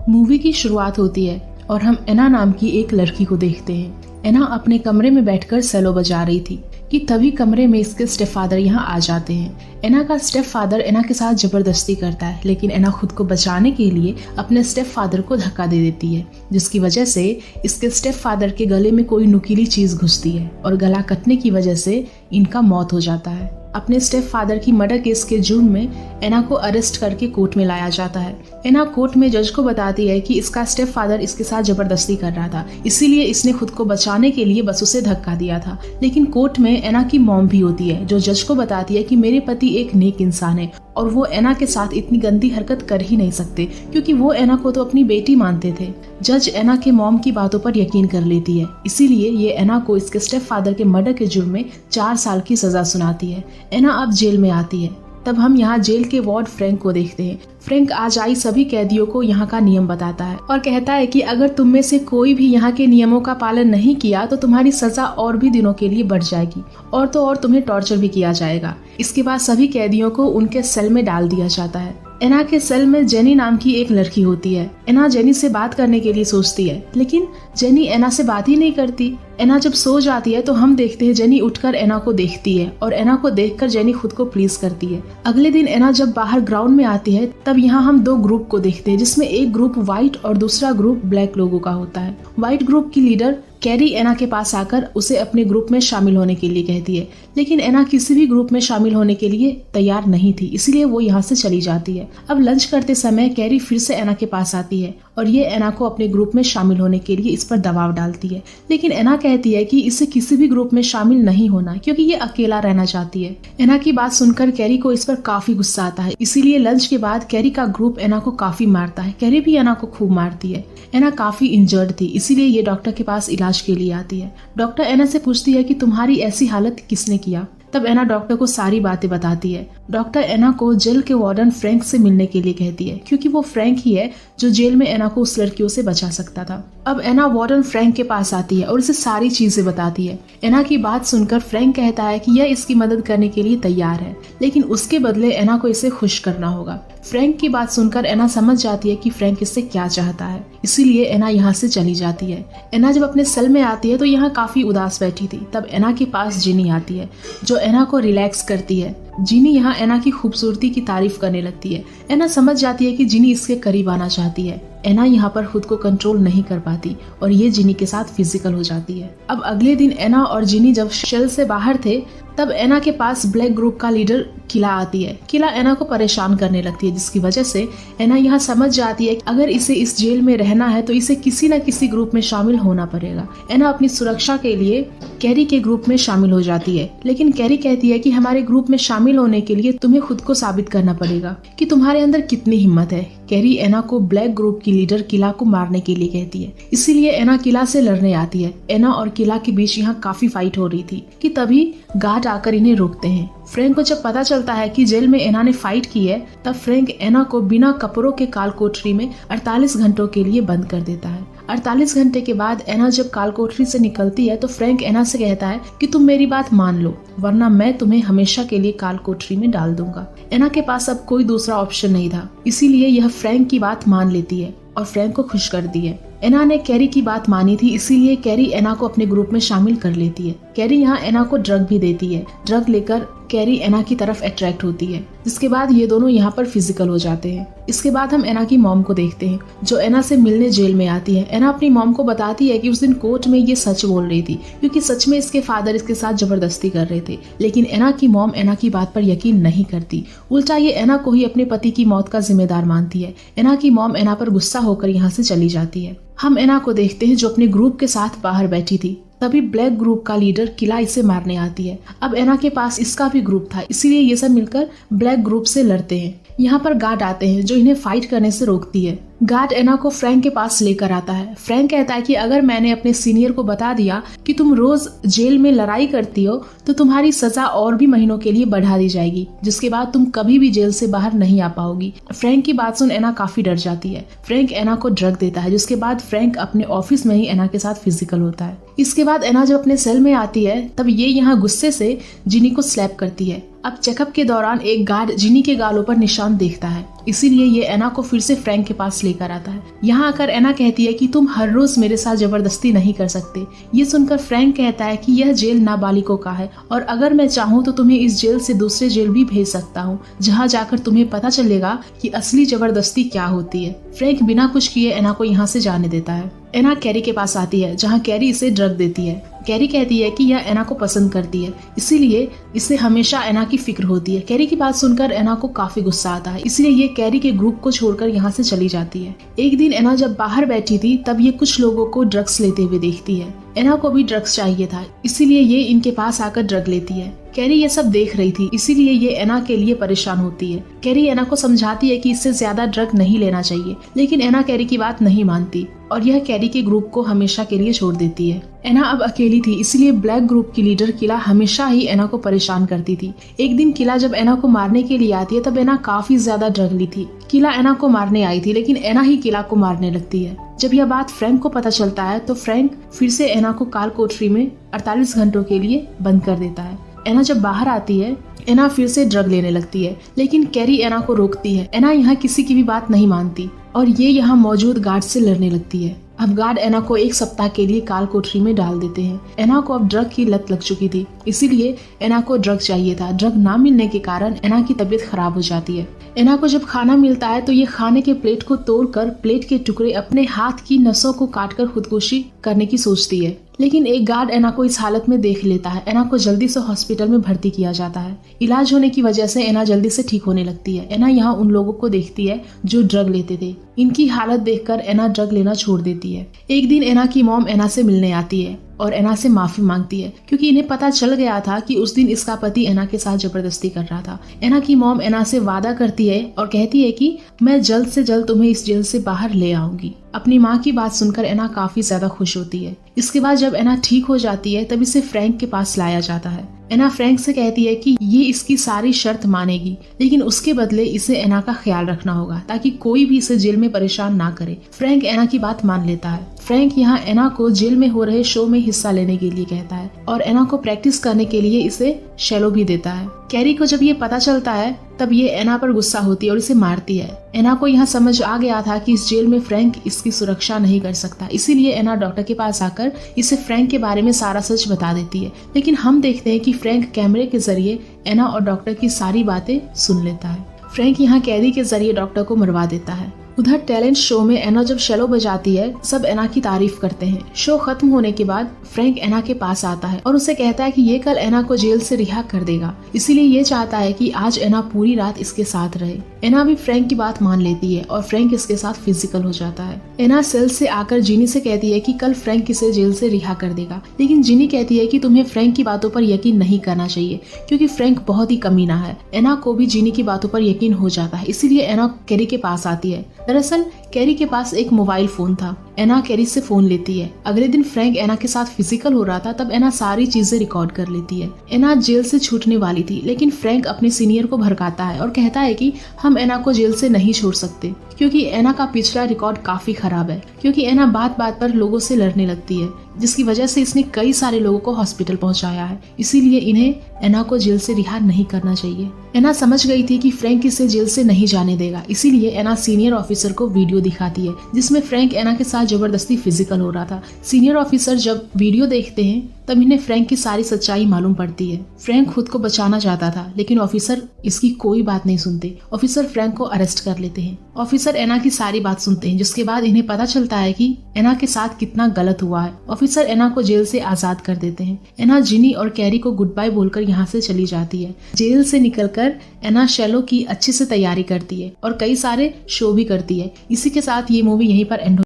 Movie की शुरुआत होती है और हम एना नाम की एक लड़की को देखते हैं। एना अपने कमरे में बैठकर सेलो बजा रही थी कि तभी कमरे में इसके स्टेप फादर यहाँ आ जाते हैं। एना का स्टेप फादर एना के साथ जबरदस्ती करता है, लेकिन एना खुद को बचाने के लिए अपने स्टेप फादर को धक्का दे देती है, जिसकी वजह से इसके स्टेप फादर के गले में कोई नुकीली चीज घुसती है और गला कटने की वजह से इनका मौत हो जाता है। अपने स्टेप फादर की मर्डर केस के जुर्म में एना को अरेस्ट करके कोर्ट में लाया जाता है। एना कोर्ट में जज को बताती है कि इसका स्टेप फादर इसके साथ जबरदस्ती कर रहा था, इसीलिए इसने खुद को बचाने के लिए बस उसे धक्का दिया था। लेकिन कोर्ट में एना की मॉम भी होती है, जो जज को बताती है कि मेरे पति एक नेक इंसान है और वो एना के साथ इतनी गंदी हरकत कर ही नहीं सकते, क्योंकि वो एना को तो अपनी बेटी मानते थे। जज एना के मॉम की बातों पर यकीन कर लेती है, इसीलिए ये एना को इसके स्टेप फादर के मर्डर के जुर्म में 4 साल की सजा सुनाती है। एना अब जेल में आती है। तब हम यहाँ जेल के वार्ड फ्रैंक को देखते हैं। फ्रैंक आज आई सभी कैदियों को यहाँ का नियम बताता है और कहता है कि अगर तुम में से कोई भी यहाँ के नियमों का पालन नहीं किया तो तुम्हारी सजा और भी दिनों के लिए बढ़ जाएगी और तो और तुम्हें टॉर्चर भी किया जाएगा। इसके बाद सभी कैदियों को उनके सेल में डाल दिया जाता है। एना के सेल में जेनी नाम की एक लड़की होती है। एना जेनी से बात करने के लिए सोचती है, लेकिन जेनी एना से बात ही नहीं करती। एना जब सो जाती है तो हम देखते हैं जेनी उठकर एना को देखती है और एना को देखकर जेनी खुद को प्लीज करती है। अगले दिन एना जब बाहर ग्राउंड में आती है तब यहाँ हम 2 ग्रुप को देखते हैं, जिसमें एक ग्रुप व्हाइट और दूसरा ग्रुप ब्लैक लोगों का होता है। व्हाइट ग्रुप की लीडर कैरी एना के पास आकर उसे अपने ग्रुप में शामिल होने के लिए कहती है, लेकिन एना किसी भी ग्रुप में शामिल होने के लिए तैयार नहीं थी, इसलिए वो यहाँ से चली जाती है। अब लंच करते समय कैरी फिर से एना के पास आती है और ये एना को अपने ग्रुप में शामिल होने के लिए इस पर दबाव डालती है, लेकिन एना कहती है कि इसे किसी भी ग्रुप में शामिल नहीं होना, क्योंकि ये अकेला रहना चाहती है। एना की बात सुनकर कैरी को इस पर काफी गुस्सा आता है, इसीलिए लंच के बाद कैरी का ग्रुप एना को काफी मारता है। कैरी भी एना को खूब मारती है। एना काफी इंजर्ड थी, इसीलिए ये डॉक्टर के पास इलाज के लिए आती है। डॉक्टर एना से पूछती है कि तुम्हारी ऐसी हालत किसने किया। तब एना डॉक्टर को सारी बातें बताती है। डॉक्टर एना को जेल के वार्डन फ्रैंक से मिलने के लिए कहती है, क्योंकि वो फ्रैंक ही है जो जेल में एना को उस लड़कियों से बचा सकता था। अब एना वार्डन फ्रैंक के पास आती है और उसे सारी चीजें बताती है। एना की बात सुनकर फ्रैंक कहता है कि यह इसकी मदद करने के लिए तैयार है, लेकिन उसके बदले एना को इसे खुश करना होगा। फ्रैंक की बात सुनकर एना समझ जाती है कि फ्रैंक इससे क्या चाहता है, इसीलिए एना यहाँ से चली जाती है। एना जब अपने सेल में आती है तो यहाँ काफी उदास बैठी थी। तब एना के पास जिनी आती है, जो एना को रिलैक्स करती है। जिनी यहाँ एना की खूबसूरती की तारीफ करने लगती है। एना समझ जाती है कि जिनी इसके करीब आना चाहती है। एना यहाँ पर खुद को कंट्रोल नहीं कर पाती और ये जिनी के साथ फिजिकल हो जाती है। अब अगले दिन एना और जिनी जब शेल से बाहर थे तब एना के पास ब्लैक ग्रुप का लीडर किला आती है। किला एना को परेशान करने लगती है, जिसकी वजह से एना यहाँ समझ जाती है कि अगर इसे इस जेल में रहना है तो इसे किसी न किसी ग्रुप में शामिल होना पड़ेगा। एना अपनी सुरक्षा के लिए कैरी के ग्रुप में शामिल हो जाती है, लेकिन कैरी कहती है कि हमारे ग्रुप में शामिल होने के लिए तुम्हें खुद को साबित करना पड़ेगा कि तुम्हारे अंदर कितनी हिम्मत है। कैरी एना को ब्लैक ग्रुप की लीडर किला को मारने के लिए कहती है, इसीलिए एना किला से लड़ने आती है। एना और किला के बीच यहाँ काफी फाइट हो रही थी कि तभी गार्ड आकर इन्हें रोकते हैं। फ्रैंक को जब पता चलता है कि जेल में एना ने फाइट की है, तब फ्रैंक एना को बिना कपड़ों के काल कोठरी में 48 घंटों के लिए बंद कर देता है। 48 घंटे के बाद एना जब काल कोठरी से निकलती है तो फ्रैंक एना से कहता है कि तुम मेरी बात मान लो, वरना मैं तुम्हें हमेशा के लिए काल कोठरी में डाल दूंगा। एना के पास अब कोई दूसरा ऑप्शन नहीं था, इसीलिए यह फ्रैंक की बात मान लेती है और फ्रैंक को खुश कर दी है। एना ने कैरी की बात मानी थी, इसीलिए कैरी एना को अपने ग्रुप में शामिल कर लेती है। कैरी यहाँ एना को ड्रग भी देती है। ड्रग लेकर कैरी एना की तरफ अट्रैक्ट होती है, जिसके बाद ये दोनों यहाँ पर फिजिकल हो जाते हैं। इसके बाद हम एना की मॉम को देखते हैं, जो एना से मिलने जेल में आती है। एना अपनी मॉम को बताती है कि उस दिन कोर्ट में ये सच बोल रही थी, क्योंकि सच में इसके फादर इसके साथ जबरदस्ती कर रहे थे। लेकिन एना की मॉम एना की बात पर यकीन नहीं करती, उल्टा ये एना को ही अपने पति की मौत का जिम्मेदार मानती है। एना की मॉम एना पर गुस्सा होकर यहाँ से चली जाती है। हम एना को देखते हैं, जो अपने ग्रुप के साथ बाहर बैठी थी। तभी ब्लैक ग्रुप का लीडर किला इसे मारने आती है। अब एना के पास इसका भी ग्रुप था, इसीलिए ये सब मिलकर ब्लैक ग्रुप से लड़ते हैं। यहाँ पर गार्ड आते हैं, जो इन्हें फाइट करने से रोकती है। गार्ड एना को फ्रैंक के पास लेकर आता है। फ्रैंक कहता है कि अगर मैंने अपने सीनियर को बता दिया कि तुम रोज जेल में लड़ाई करती हो तो तुम्हारी सजा और भी महीनों के लिए बढ़ा दी जाएगी, जिसके बाद तुम कभी भी जेल से बाहर नहीं आ पाओगी। फ्रैंक की बात सुन एना काफी डर जाती है। फ्रैंक एना को ड्रग देता है, जिसके बाद फ्रैंक अपने ऑफिस में ही एना के साथ फिजिकल होता है। इसके बाद एना जब अपने सेल में आती है तब ये यहाँ गुस्से से जिनी को स्लैप करती है। अब चेकअप के दौरान एक गार्ड जिनी के गालों पर निशान देखता है, इसीलिए ये एना को फिर से फ्रैंक के पास लेकर आता है। यहाँ आकर एना कहती है कि तुम हर रोज मेरे साथ जबरदस्ती नहीं कर सकते। ये सुनकर फ्रैंक कहता है कि यह जेल नाबालिगों का है और अगर मैं चाहूँ तो तुम्हें इस जेल से दूसरे जेल भी भेज सकता हूँ, जहाँ जाकर तुम्हें पता चलेगा कि असली जबरदस्ती क्या होती है। फ्रैंक बिना कुछ किए एना को यहाँ से जाने देता है। एना कैरी के पास आती है, जहाँ कैरी इसे ड्रग देती है। कैरी कहती है कि यह एना को पसंद करती है, इसीलिए इसे हमेशा एना की फिक्र होती है। कैरी की बात सुनकर एना को काफी गुस्सा आता है, इसलिए ये कैरी के ग्रुप को छोड़कर यहाँ से चली जाती है। एक दिन एना जब बाहर बैठी थी तब ये कुछ लोगों को ड्रग्स लेते हुए देखती है। एना को भी ड्रग्स चाहिए था, इसीलिए ये इनके पास आकर ड्रग लेती है। कैरी ये सब देख रही थी, इसीलिए ये एना के लिए परेशान होती है। कैरी एना को समझाती है कि इससे ज्यादा ड्रग नहीं लेना चाहिए, लेकिन एना कैरी की बात नहीं मानती और यह कैरी के ग्रुप को हमेशा के लिए छोड़ देती है। एना अब अकेली थी, इसलिए ब्लैक ग्रुप की लीडर किला हमेशा ही एना को परेशान करती थी। एक दिन किला जब एना को मारने के लिए आती है तब एना काफी ज्यादा ड्रग ली थी। किला एना को मारने आई थी, लेकिन एना ही किला को मारने लगती है। जब यह बात फ्रैंक को पता चलता है तो फ्रैंक फिर से एना को काल कोठरी में 48 घंटों के लिए बंद कर देता है। एना जब बाहर आती है, एना फिर से ड्रग लेने लगती है, लेकिन कैरी एना को रोकती है। एना यहाँ किसी की भी बात नहीं मानती और ये यहाँ मौजूद गार्ड से लड़ने लगती है। अब गार्ड एना को 1 सप्ताह के लिए काल कोठरी में डाल देते हैं। एना को अब ड्रग की लत लग चुकी थी, इसीलिए एना को ड्रग चाहिए था। ड्रग ना मिलने के कारण एना की तबीयत खराब हो जाती है। एना को जब खाना मिलता है तो ये खाने के प्लेट को तोड़कर प्लेट के टुकड़े अपने हाथ की नसों को काटकर खुदकुशी करने की सोचती है, लेकिन एक गार्ड एना को इस हालत में देख लेता है। एना को जल्दी से हॉस्पिटल में भर्ती किया जाता है। इलाज होने की वजह से एना जल्दी से ठीक होने लगती है। एना यहाँ उन लोगों को देखती है जो ड्रग लेते थे। इनकी हालत देखकर एना ड्रग लेना छोड़ देती है। एक दिन एना की मॉम एना से मिलने आती है और एना से माफी मांगती है, क्योंकि इन्हें पता चल गया था कि उस दिन इसका पति एना के साथ जबरदस्ती कर रहा था। एना की मॉम एना से वादा करती है और कहती है कि मैं जल्द से जल्द तुम्हें इस जेल से बाहर ले आऊंगी। अपनी माँ की बात सुनकर एना काफी ज्यादा खुश होती है। इसके बाद जब एना ठीक हो जाती है तब इसे फ्रैंक के पास लाया जाता है। एना फ्रैंक से कहती है कि ये इसकी सारी शर्त मानेगी, लेकिन उसके बदले इसे एना का ख्याल रखना होगा ताकि कोई भी इसे जेल में परेशान ना करे। फ्रैंक एना की बात मान लेता है। फ्रैंक यहाँ एना को जेल में हो रहे शो में हिस्सा लेने के लिए कहता है और एना को प्रैक्टिस करने के लिए इसे शैलो भी देता है। कैरी को जब ये पता चलता है तब ये एना पर गुस्सा होती है और इसे मारती है। एना को यहाँ समझ आ गया था कि इस जेल में फ्रैंक इसकी सुरक्षा नहीं कर सकता, इसीलिए एना डॉक्टर के पास आकर इसे फ्रैंक के बारे में सारा सच बता देती है। लेकिन हम देखते हैं कि फ्रैंक कैमरे के जरिए एना और डॉक्टर की सारी बातें सुन लेता है। फ्रैंक यहाँ कैदी के जरिए डॉक्टर को मरवा देता है। उधर टैलेंट शो में एना जब शैलो बजाती है सब एना की तारीफ करते हैं। शो खत्म होने के बाद फ्रैंक एना के पास आता है और उसे कहता है कि ये कल एना को जेल से रिहा कर देगा, इसीलिए ये चाहता है कि आज एना पूरी रात इसके साथ रहे। एना भी फ्रैंक की बात मान लेती है और फ्रैंक इसके साथ फिजिकल हो जाता है। एना सेल से आकर जिनी से कहती है कि कल फ्रैंक इसे जेल से रिहा कर देगा, लेकिन जिनी कहती है कि तुम्हें फ्रैंक की बातों पर यकीन नहीं करना चाहिए क्योंकि फ्रैंक बहुत ही कमीना है। एना को भी जिनी की बातों पर यकीन हो जाता है, इसीलिए एना कैरी के पास आती है। दरअसल कैरी के पास एक मोबाइल फोन था। एना कैरी से फोन लेती है। अगले दिन फ्रैंक एना के साथ फिजिकल हो रहा था, तब एना सारी चीजें रिकॉर्ड कर लेती है। एना जेल से छूटने वाली थी, लेकिन फ्रैंक अपने सीनियर को भड़काता है और कहता है कि हम एना को जेल से नहीं छोड़ सकते क्योंकि एना का पिछला रिकॉर्ड काफी खराब है। क्योंकि एना बात बात पर लोगों से लड़ने लगती है, जिसकी वजह से इसने कई सारे लोगों को हॉस्पिटल पहुंचाया है, इसीलिए इन्हें एना को जेल से रिहा नहीं करना चाहिए। एना समझ गई थी कि फ्रैंक इसे जेल से नहीं जाने देगा, इसीलिए एना सीनियर ऑफिसर को वीडियो दिखाती है जिसमें फ्रैंक एना के साथ जबरदस्ती फिजिकल हो रहा था। सीनियर ऑफिसर जब वीडियो देखते हैं तब इन्हें फ्रैंक की सारी सच्चाई मालूम पड़ती है। फ्रैंक खुद को बचाना चाहता था, लेकिन ऑफिसर इसकी कोई बात नहीं सुनते। ऑफिसर फ्रैंक को अरेस्ट कर लेते हैं। ऑफिसर एना की सारी बात सुनते हैं, जिसके बाद इन्हें पता चलता है कि एना के साथ कितना गलत हुआ है। ऑफिसर एना को जेल से आजाद कर देते हैं। एना जिनी और कैरी को गुड बाय बोलकर यहाँ से चली जाती है। जेल से निकलकर एना शैलो की अच्छे से तैयारी करती है और कई सारे शो भी करती है। इसी के साथ ये मूवी यहीं पर एंड